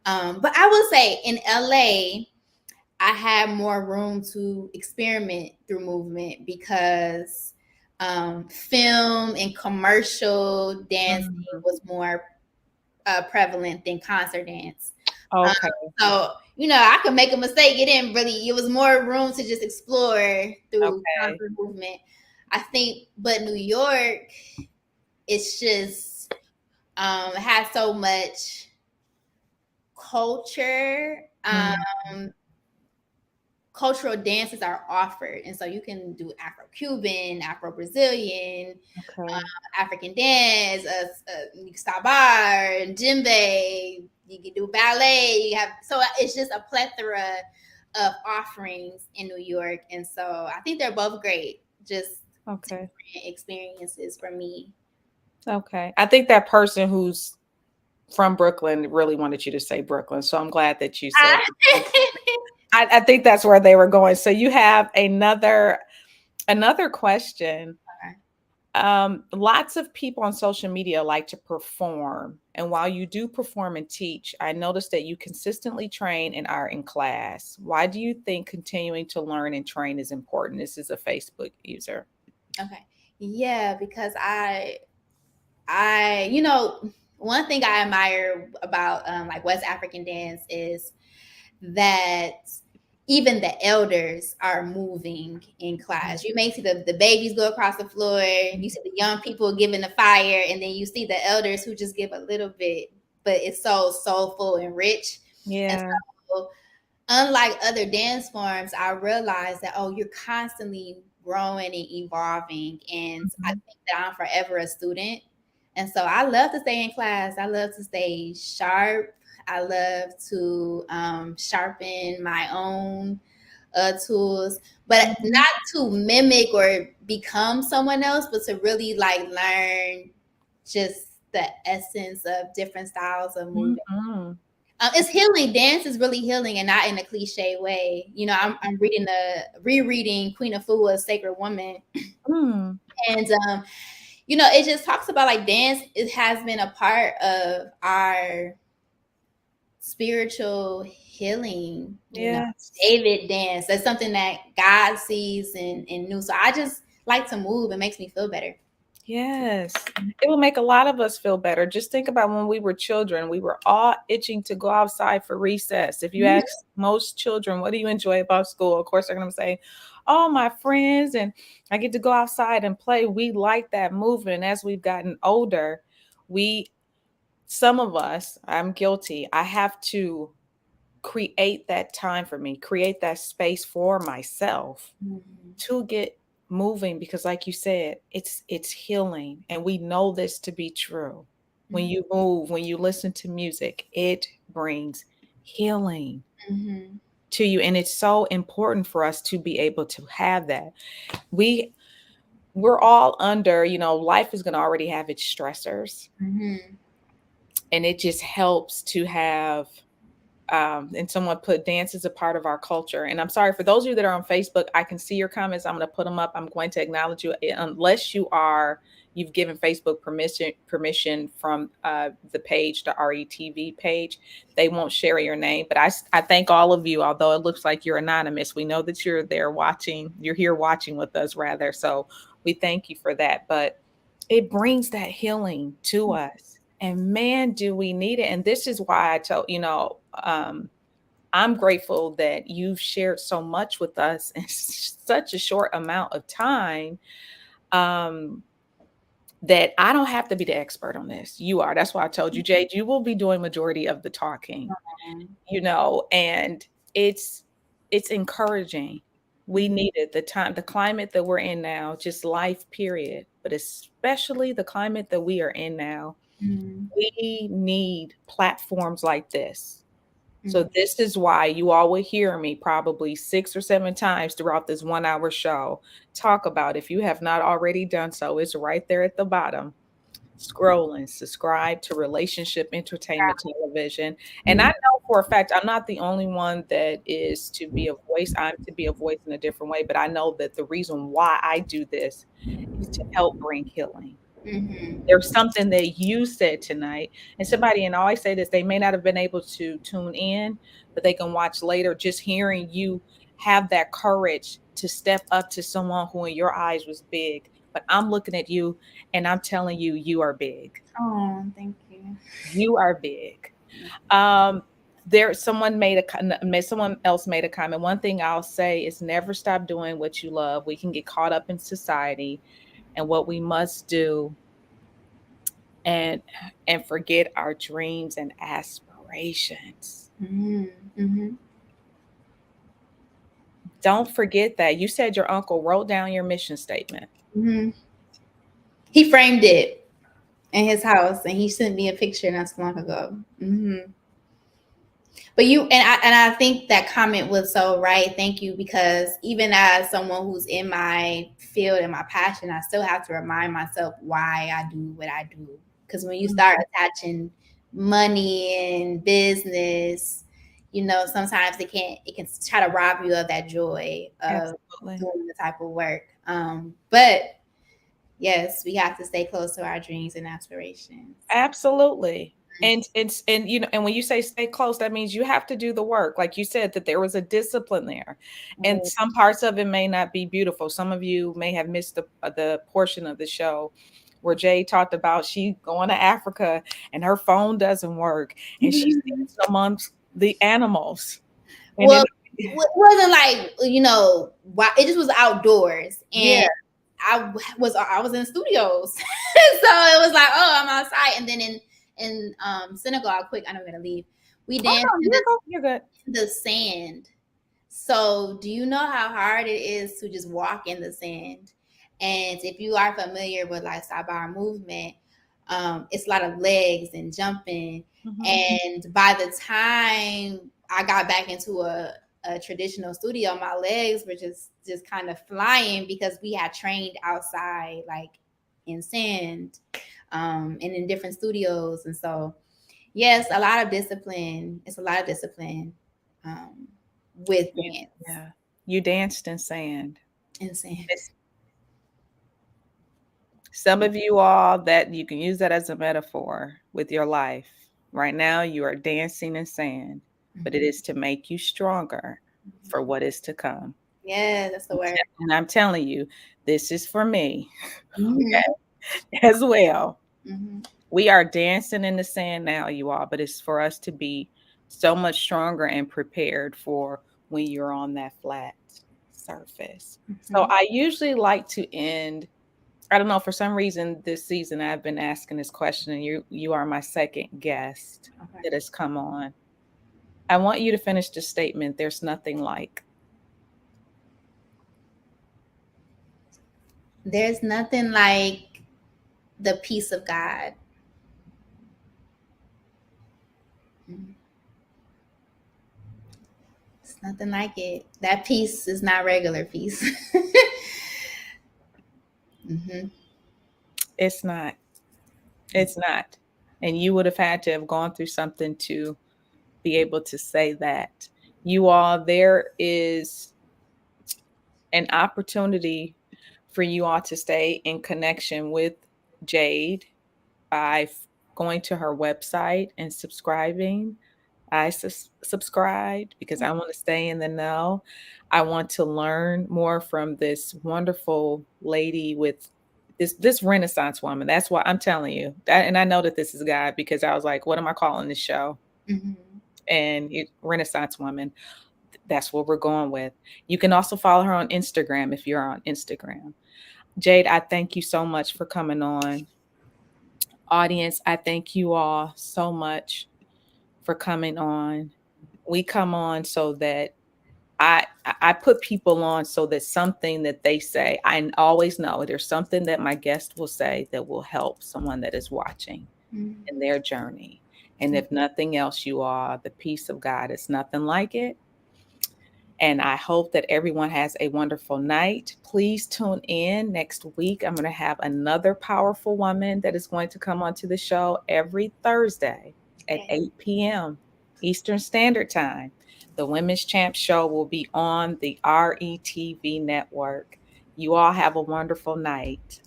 But I will say in LA, I had more room to experiment through movement because film and commercial dancing Mhm. was more prevalent than concert dance. Um, Okay. so, I could make a mistake. It was more room to just explore through Okay. concert movement. I think, but New York, it's just, has so much culture. Mm, Cultural dances are offered. And so you can do Afro-Cuban, Afro-Brazilian, okay. African dance, sabar, djembe. You can do ballet. So it's just a plethora of offerings in New York, and so I think they're both great. Just Okay. different experiences for me. Okay. I think that person who's from Brooklyn really wanted you to say Brooklyn. So I'm glad that you said I think that's where they were going. So you have another question. Lots of people on social media like to perform. And while you do perform and teach, I noticed that you consistently train and are in class. Why do you think continuing to learn and train is important? This is a Facebook user. Okay, yeah, because one thing I admire about like West African dance is that even the elders are moving in class. You may see the babies go across the floor, you see the young people giving the fire, and then you see the elders who just give a little bit, but it's so soulful and rich. And Yeah. so, unlike other dance forms, I realized that, oh, you're constantly growing and evolving. And I Mhm. think that I'm forever a student. And so I love to stay in class. I love to stay sharp. I love to sharpen my own tools, but Mhm. not to mimic or become someone else, but to really like learn just the essence of different styles of moving. Mhm. It's healing. Dance is really healing, and not in a cliche way. I'm rereading Queen Afua's Sacred Woman, Mm. and it just talks about like dance. It has been a part of our spiritual healing. Yes. David dance. That's something that God sees and knew. So I just like to move. It makes me feel better. Yes. It will make a lot of us feel better. Just think about when we were children, we were all itching to go outside for recess. If you Mhm. ask most children, what do you enjoy about school? Of course, they're going to say, oh, my friends, and I get to go outside and play. We like that movement. And as we've gotten older, we, some of us, I'm guilty, I have to create that time for me, create that space for myself Mhm. to get moving because like you said, it's healing and we know this to be true. When Mhm. you move, when you listen to music, it brings healing Mhm. to you and it's so important for us to be able to have that. We we're all under, life is going to already have its stressors Mhm. and it just helps to have and someone put dance is a part of our culture. And I'm sorry for those of you that are on Facebook, I can see your comments. I'm going to put them up. I'm going to acknowledge you unless you've given Facebook permission from the page, the RETV page. They won't share your name, but I thank all of you. Although it looks like you're anonymous, we know that you're there watching. You're here watching with us, rather. So we thank you for that. But it brings that healing to us. And man, do we need it. And this is why I told, I'm grateful that you've shared so much with us in such a short amount of time. Um, that I don't have to be the expert on this. You are. That's why I told you, Jade, you will be doing majority of the talking, and it's it's encouraging. We need it. The climate that we're in now, just life, period, but especially the climate that we are in now, Mm-hmm. we need platforms like this. So this is why you all will hear me probably 6 or 7 times throughout this 1 hour show talk about, if you have not already done so, it's right there at the bottom. Scrolling, subscribe to Relationship Entertainment Television. And I Mm-hmm. know for a fact I'm not the only one that is to be a voice. I'm to be a voice in a different way, but I know that the reason why I do this is to help bring healing. Mm-hmm. There's something that you said tonight, and somebody, and I always say this, they may not have been able to tune in, but they can watch later. Just hearing you have that courage to step up to someone who in your eyes was big, but I'm looking at you and I'm telling you, you are big. Oh, thank you. You are big. Um, there, someone else made a comment. One thing I'll say is never stop doing what you love. We can get caught up in society and what we must do, and forget our dreams and aspirations. Mm-hmm. Mm-hmm. Don't forget that. You said your uncle wrote down your mission statement. Mm-hmm. He framed it in his house, and he sent me a picture not so long ago. Mm-hmm. But I think that comment was so right. Thank you, because even as someone who's in my field and my passion, I still have to remind myself why I do what I do. Because when you start attaching money and business, sometimes it can try to rob you of that joy of Absolutely. doing the type of work. But yes, we have to stay close to our dreams and aspirations. Absolutely. And it's, and you know, and when you say stay close, that means you have to do the work. Like you said, that there was a discipline there. And Oh. some parts of it may not be beautiful. Some of you may have missed the portion of the show where Jay talked about she going to Africa and her phone doesn't work and she's dancing amongst the animals. And then Well, it wasn't like it just was outdoors, yeah, and I was in studios, so it was like, oh, I'm outside, and then in Senegal, quick, I know we're gonna leave. We oh danced no, in you're good. the sand. So, do you know how hard it is to just walk in the sand? And if you are familiar with like Sabar movement, it's a lot of legs and jumping. Mhm. And by the time I got back into a traditional studio, my legs were just kind of flying because we had trained outside, like in sand, and in different studios. And so, yes, a lot of discipline. It's a lot of discipline. Um, with dance Yeah. You danced in sand. and sand. It's, some of you all, that you can use that as a metaphor with your life. Right now, you are dancing in sand, but it is to make you stronger for what is to come. Yeah, that's the word. And I'm telling you, this is for me, Mm-hmm. okay, as well. Mm-hmm. We are dancing in the sand now, you all, but it's for us to be so much stronger and prepared for when you're on that flat surface. So Mm-hmm. I usually like to end, I don't know, for some reason this season I've been asking this question, and you are my second guest Okay. that has come on. I want you to finish the statement. There's nothing like. There's nothing like the peace of God. Mm. It's nothing like it. That peace is not regular peace. Mm-hmm. It's not. It's not. And you would have had to have gone through something to be able to say that. You all, there is an opportunity for you all to stay in connection with Jade by going to her website and subscribing. I subscribed because I want to stay in the know. I want to learn more from this wonderful lady with this Renaissance woman. That's why I'm telling you that, and I know that this is God because I was like, what am I calling this show? Mm-hmm. And Renaissance woman. That's what we're going with. You can also follow her on Instagram if you're on Instagram. Jade, I thank you so much for coming on. Audience, I thank you all so much for coming on. We come on so that I put people on so that something that they say, I always know there's something that my guest will say that will help someone that is watching Mm. in their journey. And if nothing else, you are the peace of God. It's nothing like it. And I hope that everyone has a wonderful night. Please tune in next week. I'm going to have another powerful woman that is going to come onto the show every Thursday at Okay. 8 p.m. Eastern Standard Time. The Women's Champ Show will be on the RETV network. You all have a wonderful night.